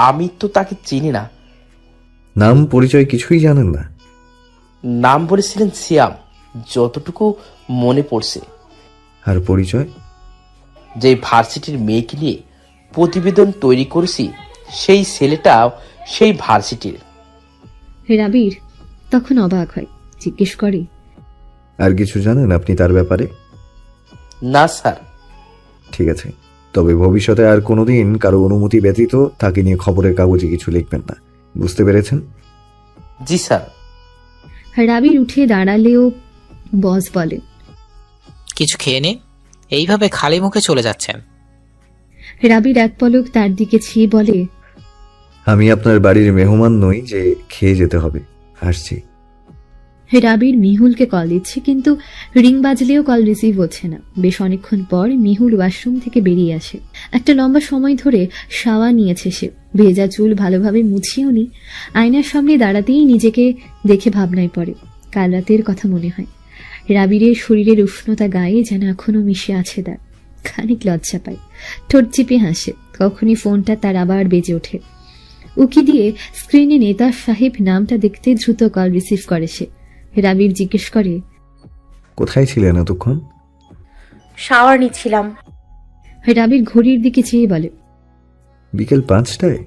আমি তো তাকে চিনি না। নাম পরিচয় কিছুই জানেন না? নাম বলেছিলেন সিয়াম, যতটুকু মনে পড়ছে। আর পরিচয়? যে ভার্সিটির মেয়েকে নিয়ে প্রতিবেদন তৈরি করেছি, সেই ছেলেটাও সেই ভার্সিটির। রাবির তখন অবাক হয়, জিজ্ঞেস করে, আর কিছু জানেন আপনি তার ব্যাপারে? না স্যার। ঠিক আছে, তবে ভবিষ্যতে আর কোনোদিন কারো অনুমতি ব্যতীত তাকে নিয়ে খবরের কাগজে কিছু লিখবেন না, বুঝতে পেরেছেন? জি স্যার। রাবির উঠে দাঁড়ালেও বস বলে, কিছু খেয়ে নিন, এইভাবে খালি মুখে চলে যাচ্ছেন। রাবির এক পলক তার দিকে চেয়ে বলে, আমি আপনার বাড়ির মেহমান নই যে খেয়ে যেতে হবে, আসছি। রাবির মিহুলকে কল দিচ্ছে, কিন্তু রিং বাজলেও কল রিসিভ হচ্ছে না। বেশ অনেকক্ষণ পর মিহুল ওয়াশরুম থেকে বেরিয়ে আসে। একটা লম্বা সময় ধরে শাওয়া নিয়েছে সে, ভেজা চুল ভালোভাবে মুছিয়েও নি। আয়নার সামনে দাঁড়াতেই নিজেকে দেখে ভাবনায় পড়ে। কাল রাতের কথা মনে হয়। রাবিরের শরীরের উষ্ণতা গায়ে যেন এখনো মিশে আছে তার। খানিক লজ্জা পায়, ঠোঁট চিপে হাসে। তখনই ফোনটা তার আবার বেজে ওঠে। উকি দিয়ে স্ক্রিনে নেতা সাহেব নামটা দেখতে দ্রুত কল রিসিভ করে সে। রাবির জিজ্ঞেস করে, কোথায় ছিলেন এতক্ষণ? শাওয়ার নিচ্ছিলাম। রাবির ঘড়ির দিকে চেয়ে বলে, বিকেল 5টায়?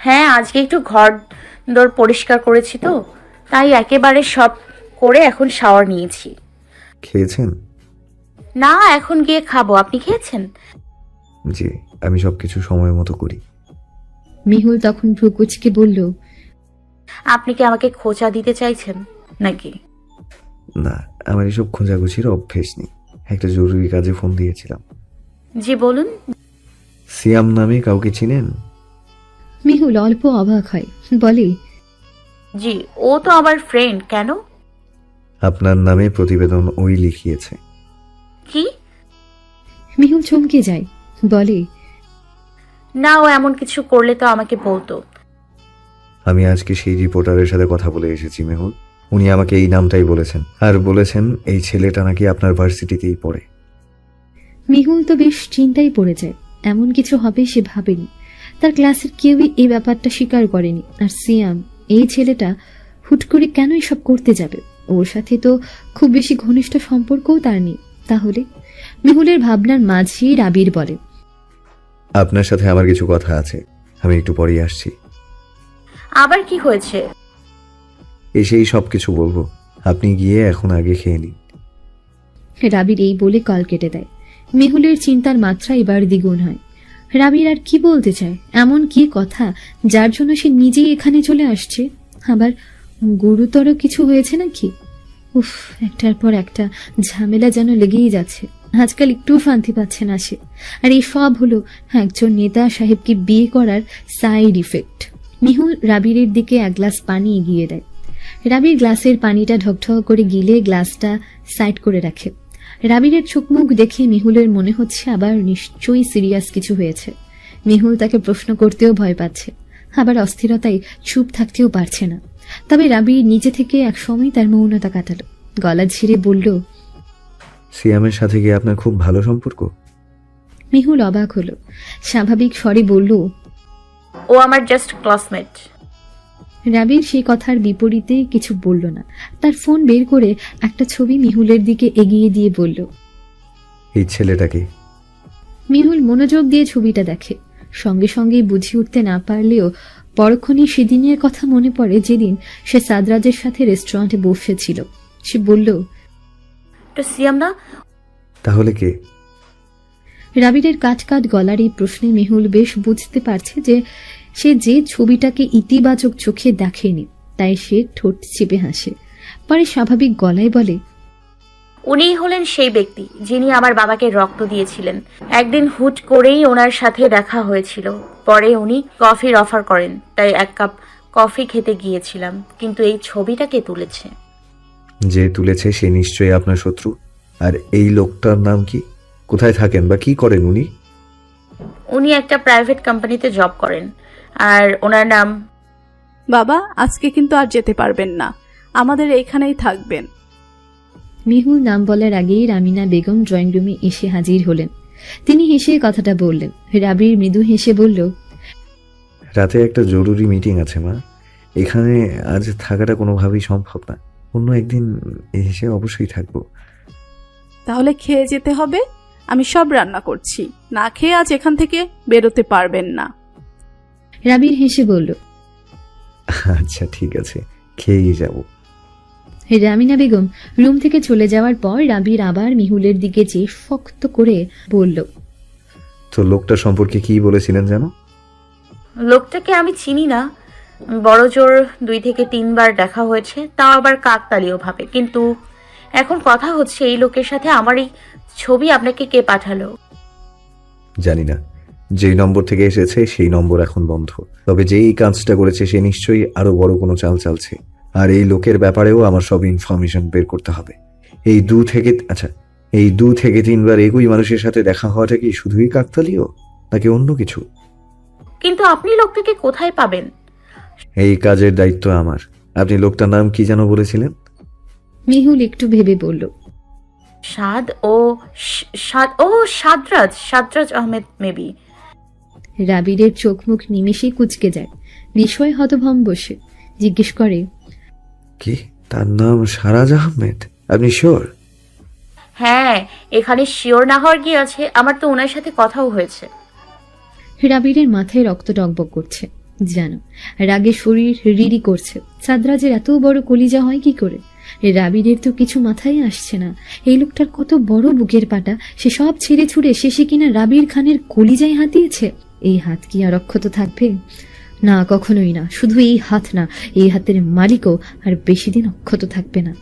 হ্যাঁ, আজকে একটু ঘর দর পরিষ্কার করেছি তো, তাই একেবারে সব করে এখন শাওয়ার নিয়েছি। খেয়েছেন? না, এখন গিয়ে খাবো। আপনি খেয়েছেন? জি, আমি সবকিছু সময় মতো করি। মিহুল তখন ভ্রুকুচকে বলল, আপনি কি আমাকে খোঁচা দিতে চাইছেন নাকি? না, আমার এসব খোঁজাখুঁজির অভ্যেস নেই। একটা জরুরি কাজে ফোন দিয়েছিলাম। জি বলুন। সিয়াম নামে কাউকে চিনেন? মিহুল অল্প অবাক হয়, বলে, জি, ও তো আমার ফ্রেন্ড। কেন? আপনার নামে প্রতিবেদন ওই লিখিয়েছে। কি? মিহুল চমকে যায়, বলে, না, ও এমন কিছু করলে তো আমাকে বলতো। আমি আজকে সেই রিপোর্টারের সাথে কথা বলে এসেছি মেহুল। উনি আমাকে এই নামটাই বলেছেন, আর বলেছেন এই ছেলেটা নাকি আপনার ভার্সিটিতেই পড়ে। মিহুল তো বেশ চিন্তায় পড়ে যায়। এমন কিছু হবে সে ভাবেনি। তার ক্লাসের কেউই এই ব্যাপারটা স্বীকার করেনি। আর সিয়াম, এই ছেলেটা হুট করে কেন এসব করতে যাবে? ওর সাথে তো খুব বেশি ঘনিষ্ঠ সম্পর্কও তার নেই। তাহলে? মিহুলের ভাবনার মাঝেই রাবির বলে, আপনার সাথে আমার কিছু কথা আছে, আমি একটু পরেই আসছি। আবার কি হয়েছে? এসেই সবকিছু বলবো, আপনি গিয়ে এখন আগে খেয়ে নিন। রাবির এই বলে কল কেটে দেয়। মেহুলের চিন্তার মাত্রা এবার দ্বিগুণ হয়। রাবির আর কি বলতে চায়? এমন কি কথা যার জন্য সে নিজেই এখানে চলে আসছে? আবার গুরুতর কিছু হয়েছে নাকি? উফ, একটার পর একটা ঝামেলা যেন লেগেই যাচ্ছে। আজকাল একটুও শান্তি পাচ্ছে না সে। আর এই সব হলো একজন নেতা সাহেবকে বিয়ে করার সাইড ইফেক্ট। মিহুল রাবিরের দিকে এক গ্লাস পানি এগিয়ে দেয়। রাবির গ্লাসের পানিটা ঢকঢক করে গিলে গ্লাসটা সাইড করে রাখে। রাবিরের চোখ মুখ দেখে মিহুলের মনে হচ্ছে আবার নিশ্চয়ই সিরিয়াস কিছু হয়েছে। মিহুল তাকে প্রশ্ন করতেও ভয় পাচ্ছে, আবার অস্থিরতায় চুপ থাকতেও পারছে না। তবে রাবির নিজে থেকে এক সময় তার মৌনতা কাটালো। গলা ঝিরে বলল, সিয়ামের সাথে কি আপনার খুব ভালো সম্পর্ক? মিহুল অবাক হলো। স্বাভাবিক স্বরে বলল, ও আমার জাস্ট ক্লাসমেট। রাবির সেই কথার বিপরীতে কিছু বলল না। তার ফোন বের করে একটা ছবি মিহুলের দিকে এগিয়ে দিয়ে বলল, এই ছেলেটাকে? মিহুল মনোযোগ দিয়ে ছবিটা দেখে। সঙ্গে সঙ্গেই বুঝে উঠতে না পারলেও পরক্ষণেই সেদিনের কথা মনে পড়ে, যেদিন সে সাদরাজের সাথে রেস্টুরেন্টে বসেছিল। সে বলল, তো সিয়াম না? তাহলে কে? রাবিরের কাট কাট গলার এই প্রশ্নে মেহুল বেশ বুঝতে পারছে যে সে যে ছবিটাকে ইতিবাচক চোখে দেখেনি, তাই সে ঠোঁট চেপে হাসে। পরে স্বাভাবিক গলায় বলে, উনিই হলেন সেই ব্যক্তি যিনি আমার বাবাকে রক্ত দিয়েছিলেন। একদিন হুট করেই ওনার সাথে দেখা হয়েছিল। পরে উনি কফির অফার করেন, তাই 1 কাপ কফি খেতে গিয়েছিলাম। কিন্তু এই ছবিটা কে তুলেছে? যে তুলেছে সে নিশ্চয়ই আপনার শত্রু। আর এই লোকটার নাম কি? কোথায় থাকেন বা কি করেন উনি? উনি একটা প্রাইভেট কোম্পানিতে জব করেন, আর ওনার নাম... বাবা, আজকে কিন্তু আর যেতে পারবেন না, আমাদের এইখানেই থাকবেন। মিহুল নাম বলার আগেই রামিনা বেগম ড্রয়িং রুমে এসে হাজির হলেন। তিনি হেসে কথাটা বললেন। রাবির মৃদু হেসে বলল, রাতে একটা জরুরি মিটিং আছে মা, এখানে আজ থাকাটা কোনোভাবেই সম্ভব না। অন্য একদিন এসে অবশ্যই থাকবো। তাহলে খেয়ে যেতে হবে, আমি সব রান্না করছি। না খেয়ে আজ এখান থেকে বেরোতে পারবেন না। রাবির হেসে বলল। আচ্ছা ঠিক আছে, খেয়েই যাব। রামিনা বেগম রুম থেকে চলে যাওয়ার পর রাবির আবার মিহুলের দিকে চেয়ে শক্ত করে বলল, তো লোকটা সম্পর্কে কি বলেছিলেন জানো? লোকটাকে আমি চিনি না, বড় জোর 2 থেকে 3 বার দেখা হয়েছে, তাও আবার কাকতালীয় ভাবে। কিন্তু এখন কথা হচ্ছে এই লোকের সাথে আমার এই ছবি আপনাকে কে পাঠালো? জানি না, যেই নম্বর থেকে এসেছে সেই নম্বর এখন বন্ধ। তবে যেই কাজটা করেছে সে নিশ্চয়ই আরো বড় কোনো চাল চালছে। আর এই লোকের ব্যাপারেও আমার সব ইনফরমেশন বের করতে হবে। এই 2 থেকে 3 বার একই মানুষের সাথে দেখা হওয়াটা কি শুধুই কাকতালীয় নাকি অন্য কিছু? কিন্তু আপনি লোকটাকে কোথায় পাবেন? এই কাজের দায়িত্ব আমার। আপনি লোকটার নাম কি যেন বলেছিলেন? মিহুল একটু ভেবে বলল, সাদরাজ আহমেদ মেবি। রাবিরের চোখ মুখ নিমেষেই কুঁচকে যায়। বিস্ময় হতভম্ব সে জিজ্ঞেস করে, কি তার নাম সারাজ আহমেদ? আপনি শিওর? হ্যাঁ, এখানে শিওর না হওয়ার কি আছে, আমার তো ওনার সাথে কথাও হয়েছে। রাবিরের মাথায় রক্ত টকবক করছে জানো, রাগে শরীর রিরি করছে। সাদরাজের এত বড় কলিজা হয় কি করে? রাবিরের তো কিছু মাথায় আসছে না। এই লোকটার কত বড় বুকের পাটা, সে সব ছেড়ে ছুড়ে শেষে কিনা রাবির খানের কলিজায় হাতিয়েছে। এই হাত কি আর অক্ষত থাকবে? না, কখনোই না। শুধু এই হাত না, এই হাতের মালিকও আর বেশি দিন অক্ষত থাকবে না।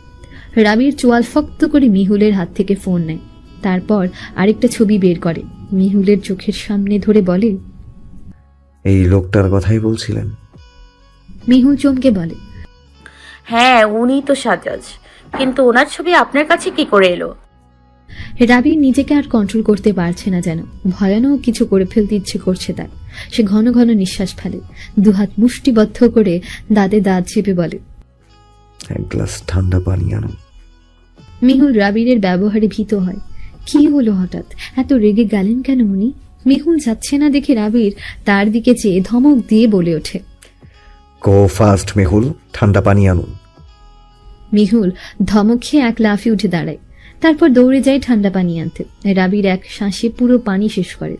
রাবির চোয়াল শক্ত করে মিহুলের হাত থেকে ফোন নেয়, তারপর আরেকটা ছবি বের করে, মিহুলের চোখের সামনে ধরে বলে, এই লোকটার কথাই বলছিলেন? মিহুল চমকে বলে, হ্যাঁ, উনি তো সাদরাজ, কিন্তু ওনার ছবি আপনার কাছে কি করে এলো? রাবির নিজেকে আর কন্ট্রোল করতে পারছে না, যেন ভয়ানক কিছু করে ফেলতে ইচ্ছে করছে তার। সে ঘন ঘন নিঃশ্বাস ফেলে, দুহাত মুষ্টিবদ্ধ করে দাঁতে দাঁত চেপে বলে, এক গ্লাস ঠান্ডা পানি আনো। মিহুল রাবিরের ব্যবহারে ভীত হয়। কি হলো হঠাৎ? এত রেগে গেলেন কেন উনি? মিহুল যাচ্ছে না দেখে রাবির তার দিকে চেয়ে ধমক দিয়ে বলে ওঠে, গো ফাস্ট মেহুল, ঠান্ডা পানি আনুন। মিহুল ধমক খেয়ে এক লাফে উঠে দাঁড়ায়, তারপর দৌড়ে যায় ঠান্ডা পানি আনতে। রাবির এক শ্বাসে পুরো পানি শেষ করে।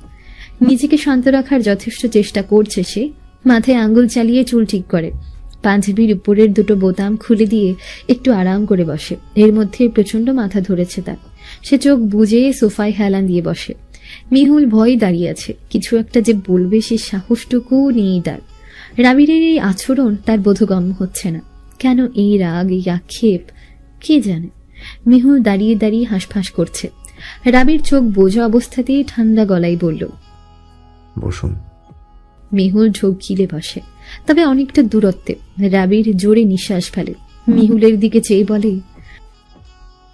নিজেকে শান্ত রাখার যথেষ্ট চেষ্টা করছে সে। মাথায় আঙ্গুল চালিয়ে চুল ঠিক করে, পাঞ্জাবির উপরের 2টো বোতাম খুলে দিয়ে একটু আরাম করে বসে। এর মধ্যে প্রচন্ড মাথা ধরেছে তার। সে চোখ বুজে সোফায় হেলান দিয়ে বসে। মিহুল ভয়ে দাঁড়িয়ে আছে, কিছু একটা যে বলবে সে সাহসটুকু নেই তার। রাবিরের এই আচরণ তার বোধগম্য হচ্ছে না। কেন এই রাগ, এই আক্ষেপ, কে জানে। মিহুল দাঁড়িয়ে দাঁড়িয়ে হাঁসফাঁস করছে। রাবির চোখ বোঝা অবস্থাতেই ঠান্ডা গলায় বলল, বসুন। মিহুল ঝোঁক গিলে বসে, তবে অনেকটা দূরত্বে। রাবির জোরে নিঃশ্বাস ফেলে, মিহুলের দিকে চেয়ে বলে,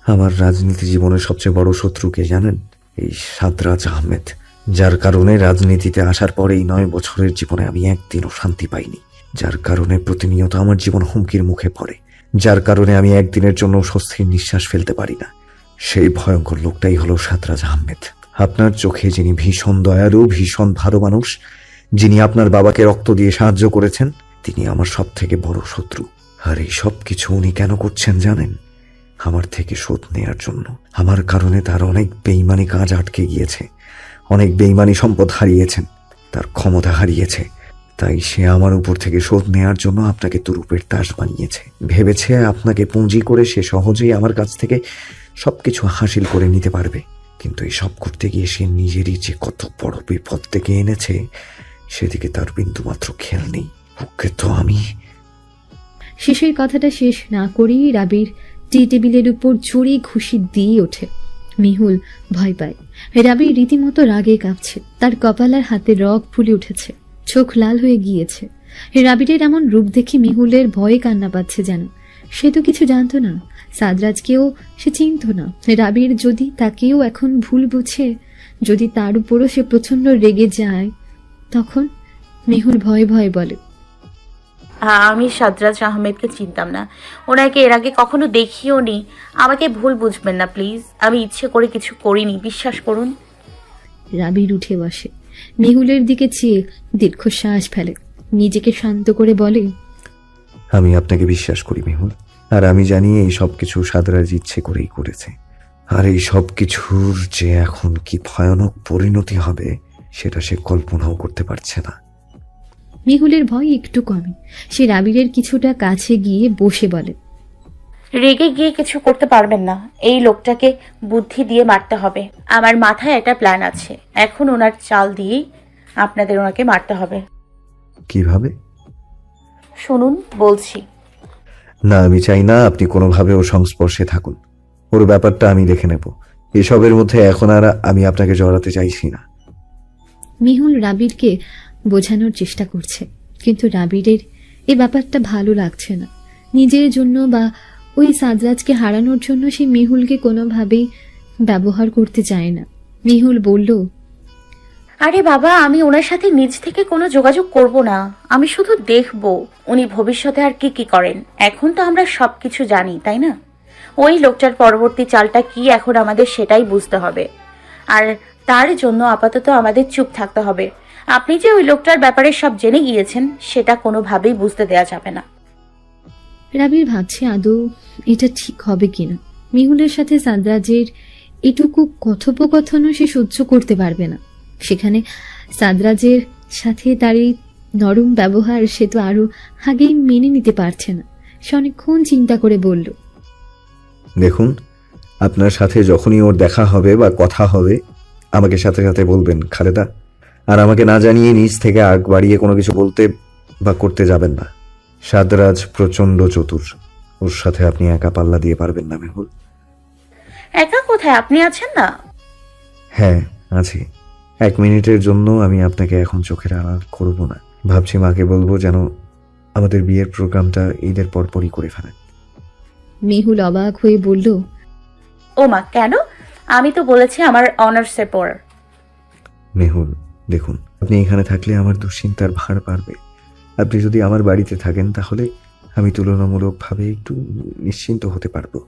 আমার রাজনীতি জীবনের সবচেয়ে বড় শত্রুকে জানেন? এই সাদরাজ আহমেদ, যার কারণে রাজনীতিতে আসার পরে এই 9 বছরের জীবনে আমি একদিনও শান্তি পাইনি, যার কারণে প্রতিনিয়ত আমার জীবন হুমকির মুখে পড়ে, যার কারণে আমি একদিনের জন্য স্বস্তির নিঃশ্বাস ফেলতে পারি না। সেই ভয়ঙ্কর লোকটাই হলো সাদরাজ আহমেদ। আপনার চোখে যিনি ভীষণ দয়ালু, ভীষণ ভালো মানুষ, যিনি আপনার বাবাকে রক্ত দিয়ে সাহায্য করেছেন, তিনি আমার সব থেকে বড় শত্রু। আর এই সব কিছু উনি কেন করছেন জানেন? আমার থেকে শোধ নেয়ার জন্য। আমার কারণে তার অনেক বেইমানি কাজ আটকে গিয়েছে, অনেক বেইমানি সম্পদ হারিয়েছেন, তার ক্ষমতা হারিয়েছে। তাই সে আমার উপর থেকে শোধ নেয়ার জন্য আপনাকে তুরুপের তাস বানিয়েছে। ভেবেছে আপনাকে পুঁজি করে সে সহজেই আমার কাছ থেকে সবকিছু হাসিল করে নিতে পারবে। কিন্তু এই সব করতে গিয়ে সে নিজেরই যে কত বড় বিপদ থেকে এনেছে সেদিকে তার বিন্দুমাত্র খেয়াল নেই। ওকে তো আমি। শেষের কথাটা শেষ না করেই রাবির টি টেবিলের উপর জোরে ঘুষি দিয়ে ওঠে। মিহুল ভয় পায়। রাবির রীতিমতো রাগে কাঁপছে, তার কপাল আর হাতের রগ ফুলে উঠেছে, চোখ লাল হয়ে গিয়েছে। রাবিরের এমন রূপ দেখে মিহুলের ভয়ে কান্না পাচ্ছে যেন। সে তো কিছু জানতো না, সাদরাজকেও সে চিনত না। রাবির যদি তাকেও এখন ভুল বুঝে, যদি তার উপরও সে প্রচন্ড রেগে যায়, তখন মিহুল ভয়ে ভয়ে বলে, আমি সাদরাজ আহমেদকে চিনতাম না, ওনাকে এর আগে কখনো দেখিও নি। আমাকে ভুল বুঝবেন না প্লিজ, আমি ইচ্ছে করে কিছু করিনি, বিশ্বাস করুন। রাবির উঠে বসে, মিহুলের দিকে চেয়ে দীর্ঘশ্বাস ফেলে, নিজেকে শান্ত করে বলে, আমি আপনাকে বিশ্বাস করি মেহুল, আর আমি জানি এই সব কিছু সাদরাজ ইচ্ছে করেই করেছে। আর এই সব কিছুর যে এখন কি ভয়ানক পরিণতি হবে সেটা সে কল্পনাও করতে পারছে না। মেহুলের ভয় একটু কমে। সে রাবিরের কিছুটা কাছে গিয়ে বসে বলে, রেগে গিয়ে কিছু করতে পারবেন না। এই লোকটাকে বুদ্ধি দিয়ে মারতে হবে। আমার মাথায় একটা প্ল্যান আছে। এখন ওনার চাল দিয়েই আপনাদের ওনাকে মারতে হবে। কিভাবে? শুনুন বলছি। না, আমি চাই না আপনি কোনোভাবে ওর সংস্পর্শে থাকুন। ওর ব্যাপারটা আমি দেখে নেব। এসবের মধ্যে এখন আর আমি আপনাকে জড়াতে চাইছি না। মেহুল রাবিরকে বোঝানোর চেষ্টা করছে, কিন্তু রাবিরের এ ব্যাপারটা ভালো লাগছে না। নিজের জন্য বা ওই সাদরাজকে হারানোর জন্য সে মেহুলকে কোনোভাবেই ব্যবহার করতে চায় না। মেহুল বলল, আরে বাবা, আমি ওনার সাথে নিজ থেকে কোনো যোগাযোগ করব না। আমি শুধু দেখব উনি ভবিষ্যতে আর কি কি করেন। এখন তো আমরা সবকিছু জানি, তাই না? ওই লোকটার পরবর্তী চালটা কি এখন আমাদের সেটাই বুঝতে হবে। আর তার জন্য আপাতত আমাদের চুপ থাকতে হবে। আপনি যে ওই লোকটার ব্যাপারে সব জেনে গিয়েছেন সেটা কোনোভাবেই বুঝতে দেওয়া যাবে না। রাবির ভাবছে আদৌ এটা ঠিক হবে কিনা। মেহুলের সাথে সাদরাজের এটুকু কথোপকথনও সে সহ্য করতে পারবে না। সেখানে সাদরাজের সাথে তার এই নরম ব্যবহার সে তো আরো আগেই মেনে নিতে পারছে না। সে অনেকক্ষণ চিন্তা করে বলল, দেখুন, আপনার সাথে যখনই ওর দেখা হবে বা কথা হবে আমাকে সাথে সাথে বলবেন খালেদা। আর আমাকে না জানিয়ে নিজ থেকে আগ বাড়িয়ে কোনো কিছু বলতে বা করতে যাবেন না। সাদরাজ প্রচন্ড চতুর, ওর সাথে আপনি একা পাল্লা দিয়ে পারবেন না মেহুল। একা কোথায়? আপনি আছেন না? হ্যাঁ আছি। 1 মিনিটের জন্য আমি আপনাকে এখন চোখের আড়াল করব না। ভাবছি মাকে বলবো যেন আমাদের বিয়ের প্রোগ্রামটা ঈদের পরপরই করে ফেলেন। মেহুল অবাক হয়ে বলল, ও মা, কেন? আমি তো বলেছি আমার অনার্সের পর। মেহুল দেখুন, আপনি এখানে থাকলে আমার দুশ্চিন্তার ভার বাড়বে। আপনি যদি আমার বাড়িতে থাকেন তাহলে আমি তুলনামূলকভাবে একটু নিশ্চিন্ত হতে পারবো,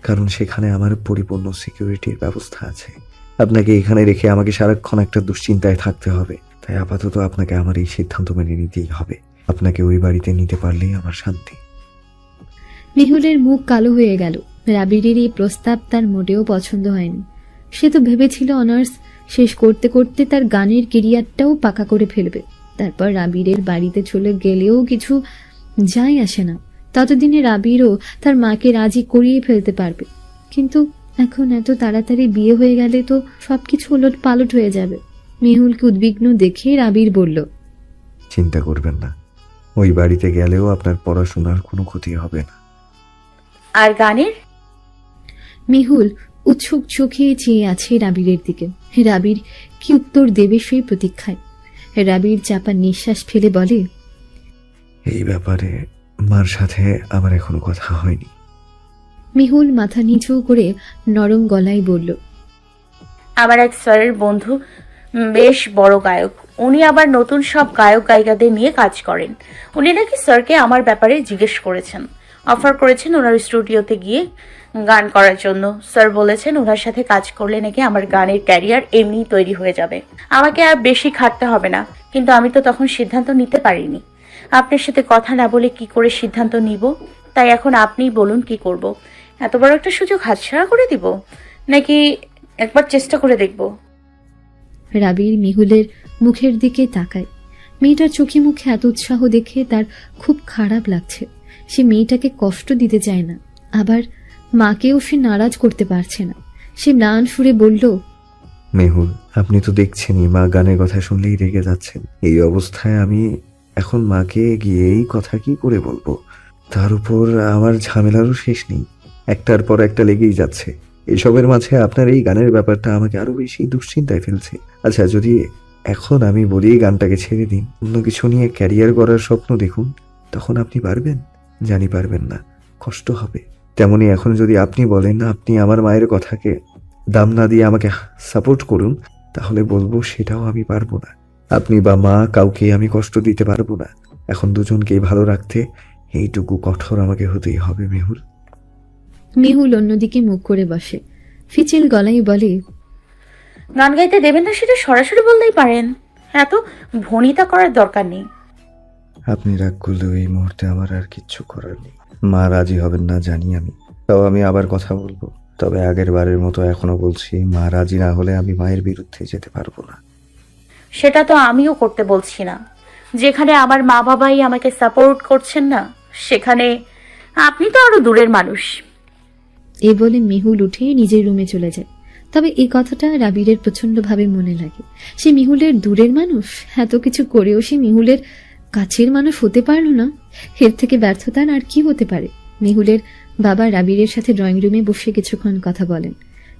কারণ সেখানে আমার পরিপূর্ণ সিকিউরিটির ব্যবস্থা আছে। আপনাকে এখানে রেখে আমাকে সারাক্ষণ একটা দুশ্চিন্তায় থাকতে হবে। তাই আপাতত আপনাকে আমার এই সিদ্ধান্ত মেনে নিতেই হবে। আপনাকে ওই বাড়িতে নিতে পারলেই আমার শান্তি। মেহুলের মুখ কালো হয়ে গেল। রাবিরের এই প্রস্তাব তার মোটেও পছন্দ হয়নি। সে তো ভেবেছিল অনার্স শেষ করতে করতে তার গানের কেরিয়ারটাও পাকা করে ফেলবে। তারপর রাবিরের বাড়িতে চলে গেলেও কিছু যায় আসে না। ততদিনে রাবিরও তার মাকে রাজি করিয়ে ফেলতে পারবে। কিন্তু এখন এত তাড়াতাড়ি বিয়ে হয়ে গেলে তো সবকিছু উলট পালট হয়ে যাবে। মেহুলকে উদ্বিগ্ন দেখে রাবির বলল, চিন্তা করবেন না, ওই বাড়িতে গেলেও আপনার পড়াশোনার কোনো ক্ষতি হবে না। আর গানের? মেহুল উৎসুক চোখে চেয়ে আছে রাবিরের দিকে। রাবির কি উত্তর দেবে সেই প্রতীক্ষায়। রাবির চাপা নিঃশ্বাস ফেলে বলে, এই ব্যাপারে মার সাথে আমার এখনো কথা হয়নি। মেহুল মাথা নিচু করে নরম গলায় বলল, আমার এক স্যারের বন্ধু বেশ বড় গায়ক। উনি আবার নতুন সব গায়ক গায়িকাদের নিয়ে কাজ করেন। উনি নাকি স্যারকে আমার ব্যাপারে জিজ্ঞেস করেছেন, অফার করেছেন ওনার স্টুডিওতে গিয়ে গান করার জন্য। স্যার বলেছেন ওনার সাথে কাজ করলে নাকি আমার গানের ক্যারিয়ার এমনিই তৈরি হয়ে যাবে, আমাকে আর বেশি খাটতে হবে না। কিন্তু আমি তো তখন সিদ্ধান্ত নিতে পারিনি। আপনার সাথে কথা না বলে কি করে সিদ্ধান্ত নিব? তাই এখন আপনিই বলুন কি করব। এত বড় একটা সুযোগ হাতছাড়া করে দিব, নাকি একবার চেষ্টা করে দেখব? রাবির মেহুলের মুখের দিকে তাকায়। মেয়েটার চোখে মুখে এত উৎসাহ দেখে তার খুব খারাপ লাগছে। সে মেয়েটাকে কষ্ট দিতে চায় না, আবার মাকেও সে নারাজ করতে পারছে না। সে ম্লান সুরে বলল, মেহুল, আপনি তো দেখছেনই মা গানের কথা শুনলেই রেগে যাচ্ছেন। এই অবস্থায় আমি এখন মাকে গিয়ে এই কথা কি করে বলবো? তার উপর আমার ঝামেলারও শেষ নেই, একটার পর একটা লেগেই যাচ্ছে। এসবের মাঝে আপনার এই গানের ব্যাপারটা আমাকে আরো বেশি দুশ্চিন্তায় ফেলছে। আচ্ছা, যদি এখন আমি বলি গানটাকে ছেড়ে দিন, অন্য কিছু নিয়ে ক্যারিয়ার করার স্বপ্ন দেখুন, তখন আপনি পারবেন? জানি পারবেন না, কষ্ট হবে। তেমনি এখন যদি আপনি বলেন আপনি আমার মায়ের কথাকে দাম না দিয়ে আমাকে সাপোর্ট করুন, তাহলে বলবো সেটাও আমি পারবো না। আপনি বা মা কাউকে আমি কষ্ট দিতে পারবো না। এখন দুজনকেই ভালো রাখতে এইটুকু কঠোর আমাকে হতেই হবে মেহুল। মেহুল অন্যদিকে মুখ করে বসে। ফিচিল গলায় বলে, গান গাইতে দেবেন না সেটা সরাসরি বলতেই পারেন, এত ভনিতা করার দরকার নেই। আপনি রাগ করলেও এই মুহূর্তে আমার আর কিচ্ছু করার নেই। মা রাজি হবেন না জানি আমি, তাও আমি আবার কথা বলবো। তবে আগের বারের মতো এখনো বলছি, মা রাজি না হলে আমি মায়ের বিরুদ্ধে যেতে পারবো না। সেটা তো আমিও করতে বলছি না। যেখানে আমার মা বাবাই আমাকে সাপোর্ট করছেন না, সেখানে আপনি তো আরো দূরের মানুষ। এ বলে মেহুল উঠে নিজের রুমে চলে যায়। তবে এই কথাটা রাবিরের প্রচন্ডভাবে মনে লাগে। সে মিহুলের দূরের মানুষ, এত কিছু করেও সে মিহুলের কাছের মানুষ হতে পারল না। এর থেকে ব্যর্থতার আর কি হতে পারে? মিহুলের বাবা রাবিরের সাথে ড্রয়িং রুমে বসে কিছুক্ষণ কথা বলেন।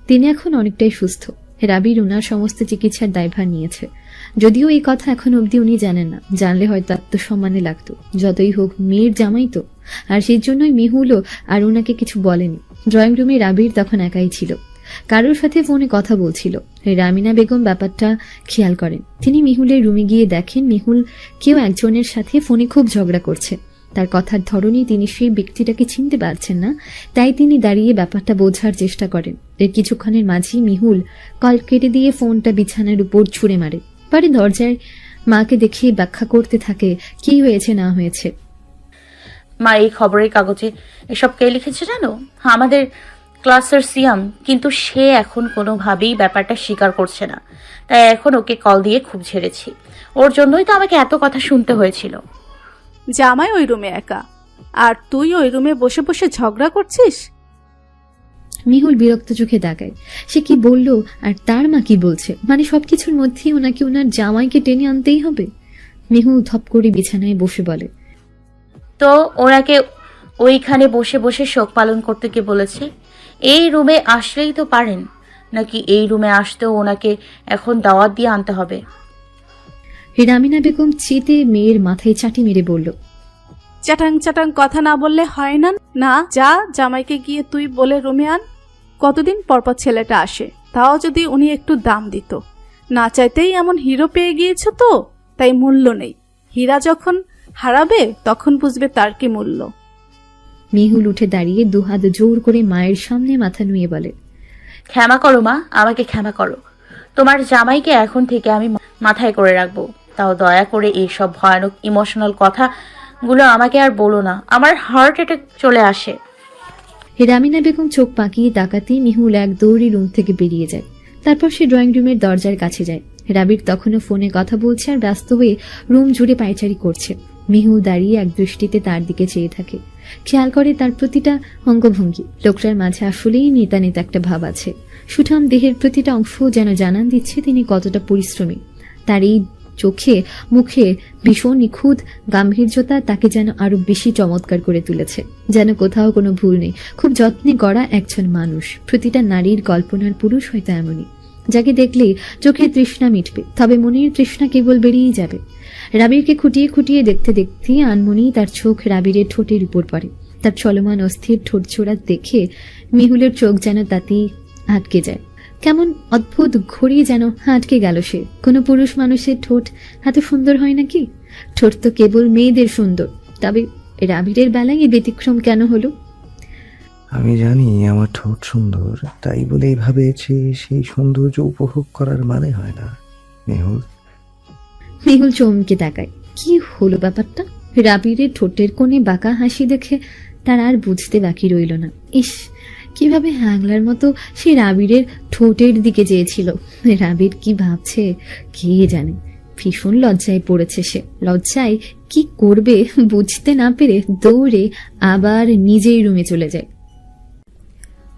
তিনি এখন অনেকটাই সুস্থ। রাবির ওনার সমস্ত চিকিৎসার দায়ভার নিয়েছে। যদিও এই কথা এখন অবধি উনি জানেন না, জানলে হয়তো আত্মসম্মানে লাগতো। যতই হোক মেয়ের জামাই তো, আর সেই জন্যই মিহুলও আর ওনাকে কিছু বলেনি। ড্রয়িং রুমে রাবির তখন একাই ছিল, কারোর সাথে ফোনে কথা বলছিল। রামিনা বেগম ব্যাপারটা খেয়াল করেন। তিনি মিহুলের রুমে গিয়ে দেখেন মিহুল কেউ একজনের সাথে ফোনে খুব ঝগড়া করছে। তার কথার ধরনই তিনি সেই ব্যক্তিটাকে চিনতে পারছেন না, তাই তিনি দাঁড়িয়ে ব্যাপারটা বোঝার চেষ্টা করেন। এর কিছুক্ষণের মাঝেই মিহুল কল কেটে দিয়ে ফোনটা বিছানার উপর ছুঁড়ে মারে। পরে দরজায় মাকে দেখে ব্যাখ্যা করতে থাকে কি হয়েছে না হয়েছে। মা, এই খবরের কাগজে এসব কে লিখেছে জানো? আমাদের ক্লাসের সিয়াম, কিন্তু সে এখন কোনোভাবেই ব্যাপারটা স্বীকার করছে না। তাই এখন ওকে কল দিয়ে খুব ঝেড়েছি। ওর জন্যই তো আমাকে এত কথা শুনতে হয়েছিল। জামাই ওই রুমে একা, আর তুই ওই রুমে বসে বসে ঝগড়া করছিস? মিহুল বিরক্ত চোখে তাকায়। সে কি বলল আর তার মা কি বলছে? মানে সবকিছুর মধ্যেই ওনাকে ওনার জামাইকে টেনে আনতেই হবে। মিহুল ধপ করে বিছানায় বসে বলে, তো ওনাকে ওইখানে বসে বসে শোক পালন করতে কে বলেছে? এই রুমে আসলেই তো পারেন, নাকি এই রুমে আসতেও ওনাকে এখন দাওয়াত দিয়ে আনতে হবে? রামিনা বেগম চেতে মেয়ের মাথায় চাটি মেরে বলল, চাটাং চাটাং কথা না বললে হয় না। না, যা, জামাইকে গিয়ে তুই বলে রুমে আন। কতদিন পরপর ছেলেটা আসে, তাও যদি উনি একটু দাম দিত। না চাইতেই এমন হিরো পেয়ে গিয়েছ তো, তাই মূল্য নেই। হীরা যখন হারাবে তখন বুঝবে তার কি মূল্য। মিহুল উঠে দাঁড়িয়ে দুহাত জোর করে মায়ের সামনে মাথা নুয়ে বলে, ক্ষমা করো মা, আমাকে ক্ষমা করো। তোমার জামাইকে এখন থেকে আমি মাথায় করে রাখবো। তাও দয়া করে এইসব ভয়ানক ইমোশনাল কথাগুলো আমাকে আর বলো না, আমার হার্ট অ্যাটাক চলে আসে। রামিনা বেগম চোখ পাকিয়ে তাকাতেই মিহুল এক দৌড়ে রুম থেকে বেরিয়ে যায়। তারপর সে ড্রয়িং রুমের দরজার কাছে যায়। রাবির তখনও ফোনে কথা বলছে আর ব্যস্ত হয়ে রুম জুড়ে পায়চারি করছে। মিহুল দাঁড়িয়ে এক দৃষ্টিতে তার দিকে চেয়ে থাকে, খেয়াল করে তার প্রতিটা অঙ্গভঙ্গি। লোকটার মাঝে আসলেই নেতা নেতা একটা ভাব আছে। সুঠাম দেহের প্রতিটা অংশ যেন জানান দিচ্ছে তিনি কতটা পরিশ্রমী। তার এই চোখে মুখে ভীষণ নিখুঁত গাম্ভীর্যতা তাকে যেন আরো বেশি চমৎকার করে তুলেছে। যেন কোথাও কোনো ভুল নেই, খুব যত্নে গড়া একজন মানুষ। প্রতিটা নারীর কল্পনার পুরুষ হয়তো এমনই, যাকে দেখলেই চোখের তৃষ্ণা মিটবে, তবে মনের তৃষ্ণা কেবল বেরিয়েই যাবে। রাবিরকে খুঁটিয়ে খুঁটিয়ে দেখতে দেখতে আনমনেই তার চোখ রাবিরের ঠোঁটের উপর পড়ে। তার চলমান অস্থির ঠোঁট ছোড়া দেখে মিহুলের চোখ যেন তাতেই আটকে যায়। কেমন অদ্ভুত ঘড়িয়ে যেন আটকে গেল সে। কোনো পুরুষ মানুষের ঠোঁট এত সুন্দর হয় নাকি? ঠোঁট তো কেবল মেয়েদের সুন্দর, তবে রাবিরের বেলায় এই ব্যতিক্রম কেন হলো? আমি জানি আমার ঠোঁট সুন্দর, তাই বলে এভাবে সেই সৌন্দর্য উপভোগ করার মানে হয় না। মেহুল, মেহুল চমকে তাকায়। কি হলো ব্যাপারটা? রাবিরের ঠোঁটের কোণে বাঁকা হাসি দেখে তার আর বুঝতে বাকি রইল না। ইস, কিভাবে হ্যাংলার মতো সে রাবিরের ঠোঁটের দিকে চেয়েছিল। রাবির কি ভাবছে কে জানে। ভীষণ লজ্জায় পড়েছে সে। লজ্জায় কি করবে বুঝতে না পেরে দৌড়ে আবার নিজেই রুমে চলে যায়।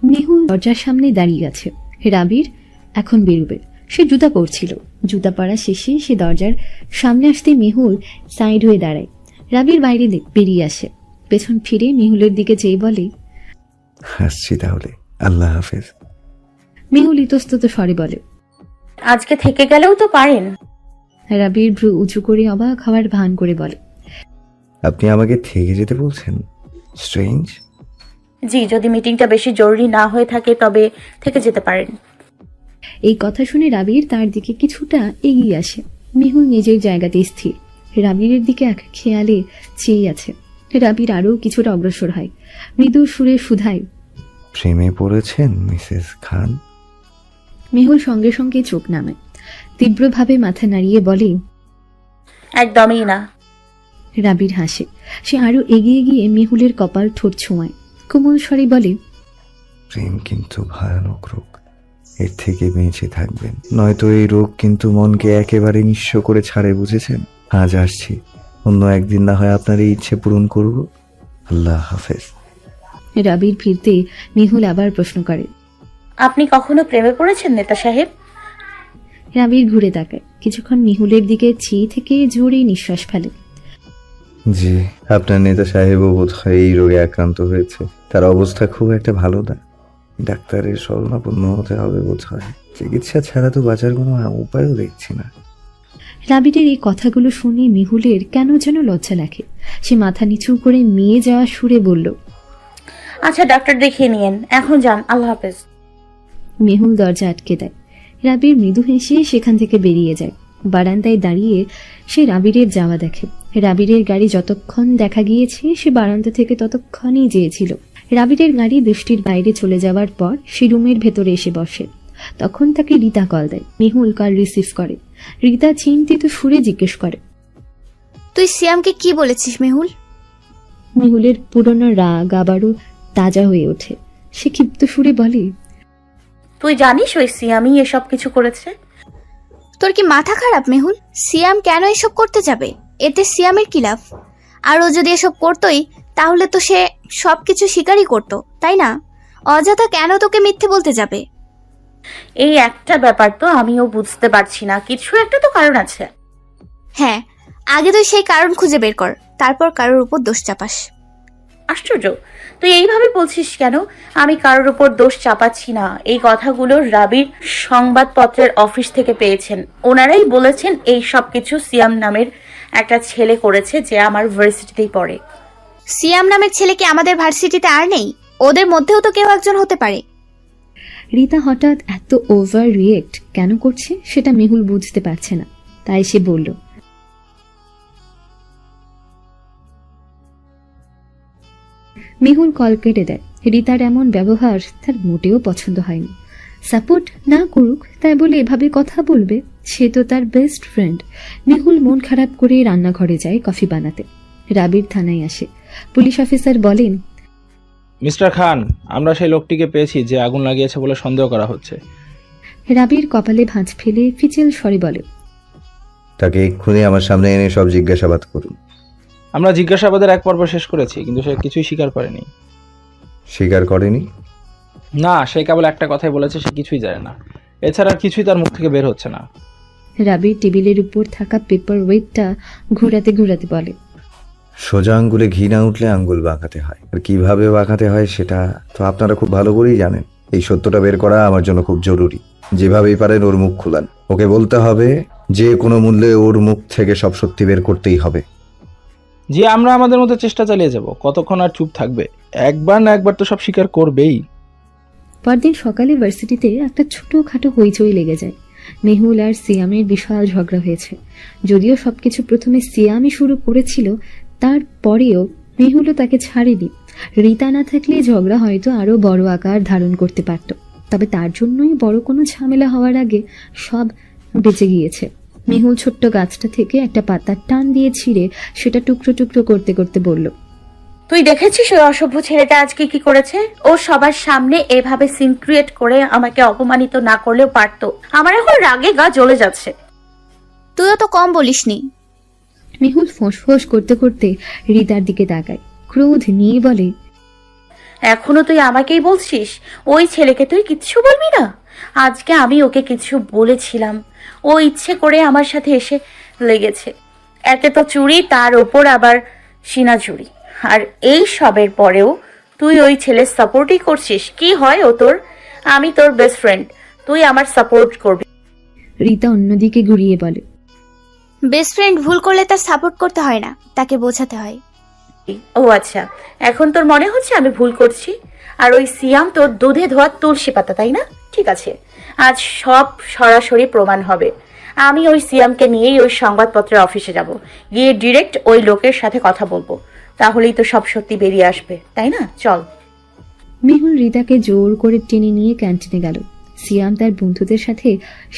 মেহুল দরজার সামনে দাঁড়িয়ে আছে। রাবির এখন বেরোবে। সে জুতা পরছিল। জুতা পরা শেষে সে দরজার সামনে আসতে মেহুল সাইড হয়ে দাঁড়ায়। রাবির বাইরে বেরিয়ে আসে। পেছন ফিরে মেহুলের দিকে চেয়ে বলে, আসছি তাহলে, আল্লাহ হাফেজ। মেহুল ইতস্তত স্বরে বলে, আজকে থেকে গেলেও তো পারেন। রাবির ভ্রু উঁচু করে অবাক হওয়ার ভান করে বলে, আপনি আমাকে থেকে যেতে বলছেন? স্ট্রেঞ্জ। জি, যদি মিটিংটা বেশি জরুরি না হয়ে থাকে তবে থেকে যেতে পারেন। এই কথা শুনে রাবির তার দিকে কিছুটা এগিয়ে আসে। মেহুল নিজের জায়গাতে স্থির, রাবিরের দিকে এক খেয়ালে চেয়ে আছে। রাবির আরও কিছুটা অগ্রসর হয়, মৃদু সুরে শুধায়, প্রেমে পড়েছেন মিসেস খান? মেহুল সঙ্গে সঙ্গে চোখ নামায়, তীব্রভাবে মাথা নাড়িয়ে বলে, একদমই না। রাবির হাসে। সে আরো এগিয়ে গিয়ে মেহুলের কপাল ঠোঁট ছোঁয়ায়, কোমল স্বরে বলে, প্রেম কিন্তু ভয়ানক রোগ, এর থেকে বেঁচে থাকবেন, নয়তো এই রোগ কিন্তু মনকে একেবারে নিঃস্ব করে ছাড়ে, বুঝেছেন? আজ আসছি, অন্য একদিন না হয় আপনার এই ইচ্ছে পূরণ করব। আল্লাহ হাফেজ। রাবির ফিরতে মেহুল আবার প্রশ্ন করে, আপনি কখনো প্রেমে পড়েছেন নেতা সাহেব? রাবির ঘুরে তাকায়, কিছুক্ষণ মেহুলের দিকে চেয়ে থেকে জোরে নিঃশ্বাস ফেলে। জি, আপনার নেতা সাহেবও বোধ হয় এই রোগে আক্রান্ত হয়েছে। তার অবস্থা খুব একটা ভালো না, ডাক্তারের শরণাপন্ন হতে হবে বোধ হয়। চিকিৎসা ছাড়া তো বাঁচার কোনো উপায়ও দেখছি না। রাবিরের এই কথাগুলো শুনে মেহুলের কেন যেন লজ্জা লাগে। সে মাথা নিচু করে মেয়ে যাওয়া সুরে বলল, আচ্ছা ডাক্তার দেখিয়ে নিয়েন, এখন যান, আল্লাহ হাফেজ। মেহুল দরজা আটকে দেয়। রাবির মৃদু হেসে সেখান থেকে বেরিয়ে যায়। বারান্দায় দাঁড়িয়ে সে রাবিরের যাওয়া দেখে। রাবিরের গাড়ি যতক্ষণ দেখা গিয়েছে সে বারান্দা থেকে ততক্ষণই যেয়েছিল। রাবিরের গাড়ি দৃষ্টির বাইরে চলে যাওয়ার পর সে রুমের ভেতরে এসে বসে। তখন তাকে রিতা কল দেয়। মেহুল কল রিসিভ করে। রিতা চিন্তিত সুরে জিজ্ঞেস করে, তুই সিয়ামকে কি বলেছিস মেহুল? মেহুলের পুরনো রাগ আবারও তাজা হয়ে ওঠে। সে ক্ষিপ্ত সুরে বলে, তুই জানিস ওই সিয়ামই এসব কিছু করেছে? তোর কি মাথা খারাপ মেহুল? সিয়াম কেন এসব করতে যাবে? এতে সিয়ামের কি লাভ? আর ও যদি এসব করতোই তাহলে তো সে সবকিছু স্বীকারই করতো, তাই না? অযথা কেন তোকে মিথ্যে বলতে যাবে? এই একটা ব্যাপার তো আমিও বুঝতে পারছি না, কিছু একটা তো কারণ আছে। হ্যাঁ, আগে তুই সেই কারণ খুঁজে বের কর, তারপর কারোর উপর দোষ চাপাস। আশ্চর্য, তুই এইভাবে বলছিস কেন? আমি কারোর উপর দোষ চাপাচ্ছি না। এই কথাগুলো রাবির সংবাদপত্রের অফিস থেকে পেয়েছেন। ওনারাই বলেছেন এই সব কিছু সিয়াম নামের একটা ছেলে করেছে, যে আমার ভার্সিটিতেই পড়ে। সিয়াম নামের ছেলে কি আমাদের ভার্সিটিতে আর নেই? ওদের মধ্যেও তো কেউ একজন হতে পারে। রিতা হঠাৎ এত ওভার রিয়েক্ট কেন করছে সেটা মেহুল বুঝতে পারছে না। তাই সে বলল, মেহুল কল কেটে দেয়। রিতার এমন ব্যবহার তার মোটেও পছন্দ হয়নি। সাপোর্ট না করুক তাই বলে এভাবে কথা বলবে? সে তো তার বেস্ট ফ্রেন্ড। মেহুল মন খারাপ করে রান্নাঘরে যায় কফি বানাতে। রাবির থানায় আসে। পুলিশ অফিসার বলেন, মিস্টার খান, আমরা সেই লোকটিকে পেয়েছি যে আগুন লাগিয়েছে বলে সন্দেহ করা হচ্ছে। রাবির কপালে ভাঁজ ফেলে ফিচেল স্বরে বলে, তাকে এক্ষুনি আমার সামনে এনে সব জিজ্ঞাসাবাদ করুন। আমরা জিজ্ঞাসাবাদের এক পর্ব শেষ করেছি, কিন্তু সে কিছুই স্বীকার করেনি। স্বীকার করেনি? না, সে কেবল একটা কথাই বলেছে সে কিছুই জানে না। এছাড়া আর কিছুই তার মুখ থেকে বের হচ্ছে না। রাবির টেবিলের উপর থাকা পেপার ওয়েটটা ঘোরাতে ঘোরাতে বলে, সোজা আঙ্গুলে ঘি না উঠলে আঙ্গুল বাঁকাতে হয়, আর কিভাবে বাঁকাতে হয় সেটা তো আপনারা খুব ভালো করেই জানেন। এই সত্যটা বের করা আমার জন্য খুব জরুরি। যেভাবেই পারেন ওর মুখ খুলান। ওকে বলতে হবে যে কোনো মূল্যে ওর মুখ থেকে সব সত্যি বের করতেই হবে। যে আমরা আমাদের মতো চেষ্টা চালিয়ে যাব। কতক্ষণ আর চুপ থাকবে? একবার না একবার তো সব স্বীকার করবেই। পরদিন সকালে ভার্সিটিতে একটা ছোটখাটো হইচই লেগে যায়। মেহুল আর সিয়ামের বিশাল ঝগড়া হয়েছে। যদিও সবকিছু প্রথমে সিয়ামই শুরু করেছিল, তারপরেও মেহুলও তাকে ছাড়েনি। রিতা না থাকলে ঝগড়া হয়তো আরো বড় আকার ধারণ করতে পারত। তবে তার জন্যই বড় কোনো ঝামেলা হওয়ার আগে সব বেঁচে গিয়েছে। মেহুল ছোট্ট গাছটা থেকে একটা পাতার টান দিয়ে ছিঁড়ে সেটা টুকরো টুকরো করতে করতে বলল, তুই দেখেছিস ওই অসভ্য ছেলেটা আজকে কি করেছে? ও সবার সামনে এভাবে সিন ক্রিয়েট করে আমাকে অপমানিত না করলেও পারতো। আমার এখন রাগে গা জ্বলে যাচ্ছে। তুইও তো কম বলিসনি। মেহুল ফোঁস করতে করতে রিতার দিকে তাকায়, ক্রোধ নিয়ে বলে, এখনো তুই আমাকেই বলছিস? ওই ছেলেকে তুই কিচ্ছু বলবি না? আজকে আমি ওকে কিছু বলেছিলাম, ও ইচ্ছে করে আমার সাথে এসে লেগেছে। একে তো চুরি, তার ওপর আবার সিনা চুরি। আর এই সবের পরেও তুই ওই ছেলের সাপোর্টই করছিস। কি হয় ও তোর? আমি তোর বেস্ট ফ্রেন্ড, তুই আমার সাপোর্ট করবি? রিতা অন্যদিকে ঘুরিয়ে বলে, বেস্ট ফ্রেন্ড ভুল করলে তার সাপোর্ট করতে হয় না, তাকে বোঝাতে হয়। ও আচ্ছা, এখন তোর মনে হচ্ছে আমি ভুল করছি। আর ওই সিয়াম তোর দুধে ধোয়া তুলসী পাতা, তাই না? ঠিক আছে, আজ সব সরাসরি প্রমাণ হবে। আমি ওই সিয়ামকে নিয়েই ওই সংবাদপত্রের অফিসে যাব, গিয়ে ডিরেক্ট ওই লোকের সাথে কথা বলবো। তাহলেই তো সব সত্যি বেরিয়ে আসবে, তাই না? চল। মেহুল রিতাকে জোর করে টেনে নিয়ে ক্যান্টিনে গেল। সিয়াম তার বন্ধুদের সাথে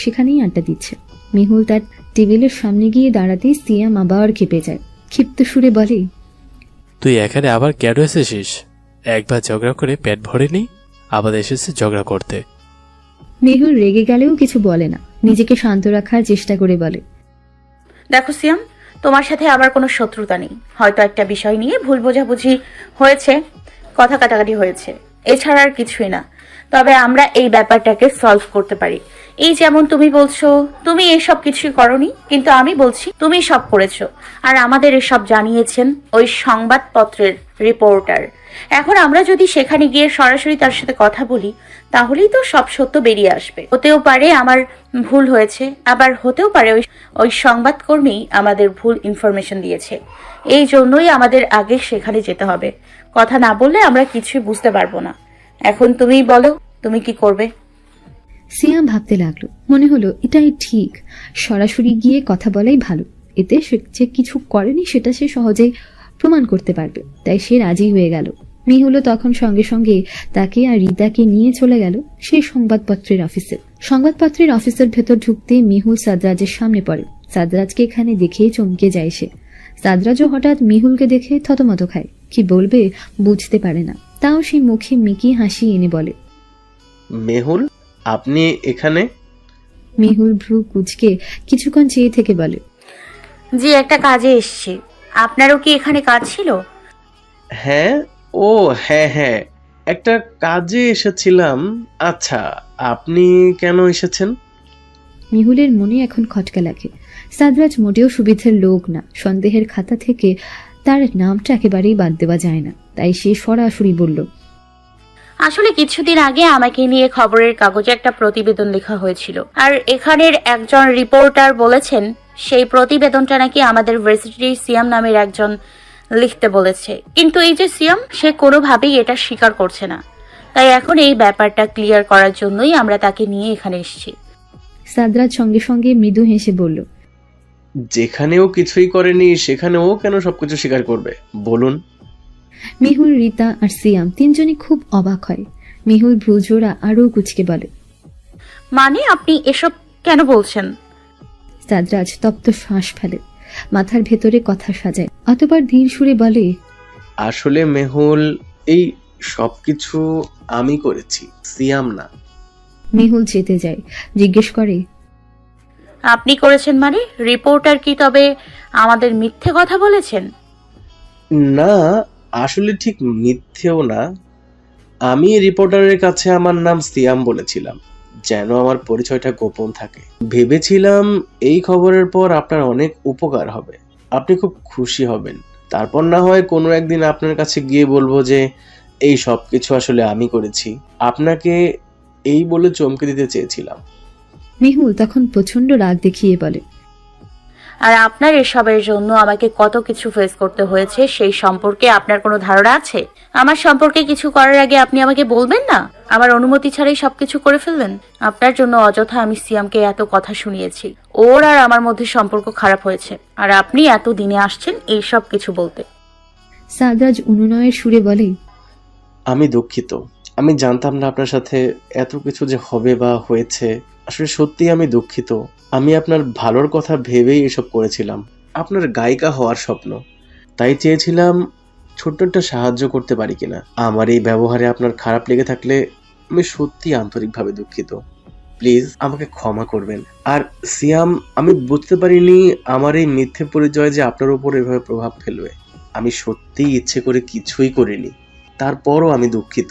সেখানেই আড্ডা দিচ্ছে। মেহুল তার টেবিলের সামনে গিয়ে দাঁড়াতেই সিয়াম আবার খেপে যায়। ক্ষিপ্ত সুরে বলে, তুই এখানে আবার কেন এসেছিস? একবার ঝগড়া করে পেট ভরেনি, আবার এসেছিস ঝগড়া করতে। মেহুল রেগে গেলেও কিছু বলে না, নিজেকে শান্ত রাখার চেষ্টা করে বলে, দেখো সিয়াম, তোমার সাথে আমার কোনো শত্রুতা নেই। হয়তো একটা বিষয় নিয়ে ভুল বোঝাবুঝি হয়েছে, কথা কাটাকাটি হয়েছে, এছাড়া আর কিছুই না। তবে আমরা এই ব্যাপারটাকে সলভ করতে পারি। এই যেমন তুমি বলছো তুমি এসব কিছুই করনি, কিন্তু আমি বলছি তুমি সব করেছো। আর আমাদের এসব জানিয়েছেন ওই সংবাদপত্রের রিপোর্টার। এখন আমরা যদি সেখানে গিয়ে সরাসরি তার সাথে কথা বলি, তাহলেই তো সব সত্য বেরিয়ে আসবে। হতেও পারে আমার ভুল হয়েছে, আবার হতেও পারে ওই সংবাদকর্মী আমাদের ভুল ইনফরমেশন দিয়েছে। এই জন্যই আমাদের আগে সেখানে যেতে হবে। কথা না বললে আমরা কিছুই বুঝতে পারবো না। এখন তুমি বলো, তুমি কি করবে? সিয়াম ভাবতে লাগলো, মনে হলো এটাই ঠিক, সরাসরি গিয়ে কথা বলাই ভালো। এতে সে যে কিছু করেনি সেটা সে সহজেই প্রমাণ করতে পারবে। তাই সে রাজি হয়ে গেল। মেহুলও তখন সঙ্গে সঙ্গে তাকে আর রিতাকে নিয়ে চলে গেল সেই সংবাদপত্রের অফিসে। সংবাদপত্রের অফিসের ভেতর ঢুকতে মেহুল সাদরাজের সামনে পড়ে। সাদরাজকে এখানে দেখেই চমকে যায় সে। সাদরাজও হঠাৎ মেহুলকে দেখে থতমত খায়, কি বলবে বুঝতে পারে না। তাও সে মুখে মিকি হাসি এনে বলে, মেহুল, আপনি এখানে? মেহুল ভ্রু কুঁচকে কিছুক্ষণ চেয়ে থেকে বলে, জি, একটা কাজে এসেছি। আপনারও কি এখানে কাজ ছিল? হ্যাঁ, ও হ্যাঁ হ্যাঁ, একটা কাজে এসেছিলাম। আচ্ছা, আপনি কেন এসেছেন? মেহুলের মনে এখন খটকা লাগে। সাদরাজ মোটেও সুবিধের লোক না, সন্দেহের খাতা থেকে তার নামটা একেবারেই বাদ দেওয়া যায় না। তাই সে সরাসরি বলল, আসলে কিছুদিন আগে আমাকে নিয়ে খবরের কাগজে একটা প্রতিবেদন লেখা হয়েছিল, আর এখানের একজন রিপোর্টার বলেছেন সেই প্রতিবেদনটা নাকি আমাদের ভার্সিটির সিয়াম নামের একজন লিখতে বলেছে। কিন্তু এই যে সিয়াম, সে কোনোভাবেই এটা স্বীকার করছে না। তাই এখন এই ব্যাপারটা ক্লিয়ার করার জন্যই আমরা তাকে নিয়ে এখানে এসেছি। সাদরাজ সঙ্গে সঙ্গে মৃদু হেসে বলল, যেখানেও কিছুই করেনি সেখানেও কেন সবকিছু স্বীকার করবে, বলুন। মেহুল, রিতা আর সিয়াম তিনজনই খুব অবাক হয়। মেহুল ভ্রুজোড়া আরও কুচকে বলে, মানে আপনি এসব কেন বলছেন? সাদরাজ তপ্ত শ্বাস ফেলে, মাথার ভেতরে কথা সাজায়, অতবার ধীর সুরে বলে, আসলে মেহুল, এই সবকিছু আমি করেছি, সিয়াম না। মেহুল চেতে যায়, জিজ্ঞেস করে, আপনি করেছেন মানে? রিপোর্টার কি তবে আমাদের মিথ্যে কথা বলেছেন? না, আসলে ঠিক মিথ্যেও না। আমি রিপোর্টারের কাছে আমার নাম সিয়াম বলেছিলাম, যেন আমার পরিচয়টা গোপন থাকে। ভেবেছিলাম এই খবরের পর আপনার অনেক উপকার হবে, আপনি খুব খুশি হবেন। তারপর না হয় কোনো একদিন আপনার কাছে গিয়ে বলবো যে এই সব কিছু আসলে আমি করেছি। আপনাকে এই বলে চমকে দিতে চেয়েছিলাম। মেহুল তখন প্রচন্ড রাগ দেখিয়ে বলে, আর আপনার এসবের জন্য আমাকে কত কিছু ফেস করতে হয়েছে সেই সম্পর্কে আপনার কোনো ধারণা আছে? আমার সম্পর্কে কিছু করার আগে আপনি আমাকে বলবেন না? আমার অনুমতি ছাড়াই সবকিছু করে ফেললেন। আপনার জন্য অযথা আমি সিয়ামকে এত কথা শুনিয়েছি। ওর আর আমার মধ্যে সম্পর্ক খারাপ হয়েছে, আর আপনি এত দিনে আসছেন এই সব কিছু বলতে। সাদরাজ অনুনয়ের সুরে বলে, আমি দুঃখিত, আমি জানতাম না আপনার সাথে এত কিছু যে হবে বা হয়েছে। আসলে সত্যি আমি দুঃখিত। আমি আপনার ভালোর কথা ভেবেই এসব করেছিলাম। আপনার গায়িকা হওয়ার স্বপ্ন, তাই চেয়েছিলাম ছোট্ট একটা সাহায্য করতে পারি কিনা। আমার এই ব্যবহারে আপনার খারাপ লেগে থাকলে আমি সত্যি আন্তরিকভাবে দুঃখিত। প্লিজ আমাকে ক্ষমা করবেন। আর সিয়াম, আমি বুঝতে পারিনি আমার এই মিথ্যে পরিচয় যে আপনার উপর এভাবে প্রভাব ফেলবে। আমি সত্যিই ইচ্ছে করে কিছুই করিনি, তারপরও আমি দুঃখিত।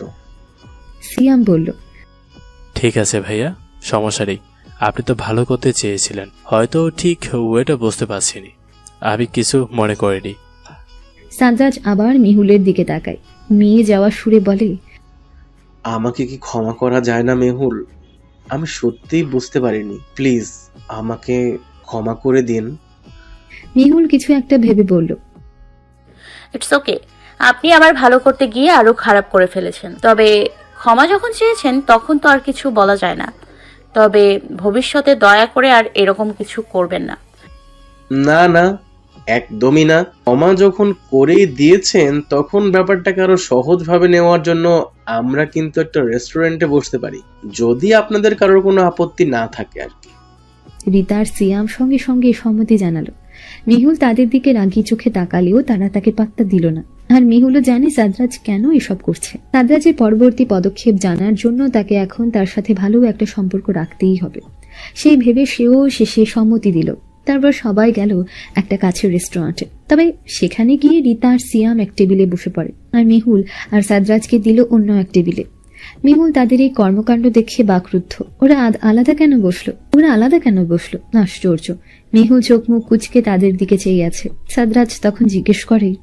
সিয়াম বলল, ঠিক আছে ভাইয়া, সমস্যা নেই। আপনি তো ভালো করতে চেয়েছিলেন, হয়তো ঠিক ওয়েটা বুঝতে পারছিনি। আমি কিছু মনে করিনি। সাদরাজ আবার মেহুলের দিকে তাকায়, মেয়ে যাওয়ার সুরে বলে, আমাকে কি ক্ষমা করা যায় না মেহুল? আমি সত্যিই বুঝতে পারিনি। প্লিজ আমাকে ক্ষমা করে দিন। মেহুল কিছু একটা ভেবে বলল, ইটস ওকে। আপনি আমার ভালো করতে গিয়ে আরো খারাপ করে ফেলেছেন। তবে ক্ষমা যখন চেয়েছেন তখন তো আর কিছু বলা যায় না। তবে ভবিষ্যতে দয়া করে আর এরকম কিছু করবেন না। না না, একদমই না। ক্ষমা যখন করেই দিয়েছেন তখন ব্যাপারটাকে আরো সহজভাবে নেওয়ার জন্য আমরা কিন্তু একটা রেস্টুরেন্টে বসতে পারি, যদি আপনাদের কারোর কোনো আপত্তি না থাকে আর কি। রিতা আর সিয়াম সঙ্গে সঙ্গে সম্মতি জানালো। মেহুল তাদের দিকে রাগি চোখে তাকালেও তারা তাকে পাত্তা দিল না। আর মেহুলও জানে সাদরাজ কেন এসব করছে। সাদরাজের পরবর্তী পদক্ষেপ জানার জন্য তাকে এখন তার সাথে ভালো একটা সম্পর্ক রাখতেই হবে। সেই ভেবে সেও শেষে সম্মতি দিল। তারপর সবাই গেল একটা কাছের রেস্টুরেন্টে। তবে সেখানে গিয়ে রীতা আর সিয়াম এক টেবিলে বসে পড়ে, আর মেহুল আর সাদরাজকে দিল অন্য এক টেবিলে। মেহুল তাদের এই কর্মকাণ্ড দেখে বাকরুদ্ধ। ওরা আলাদা কেন বসলো? আশ্চর্য। মেহুল চোখ মুখ কুচকে তাদের দিকে চেয়ে আছে। সাদরাজ তখন জিজ্ঞেস করে,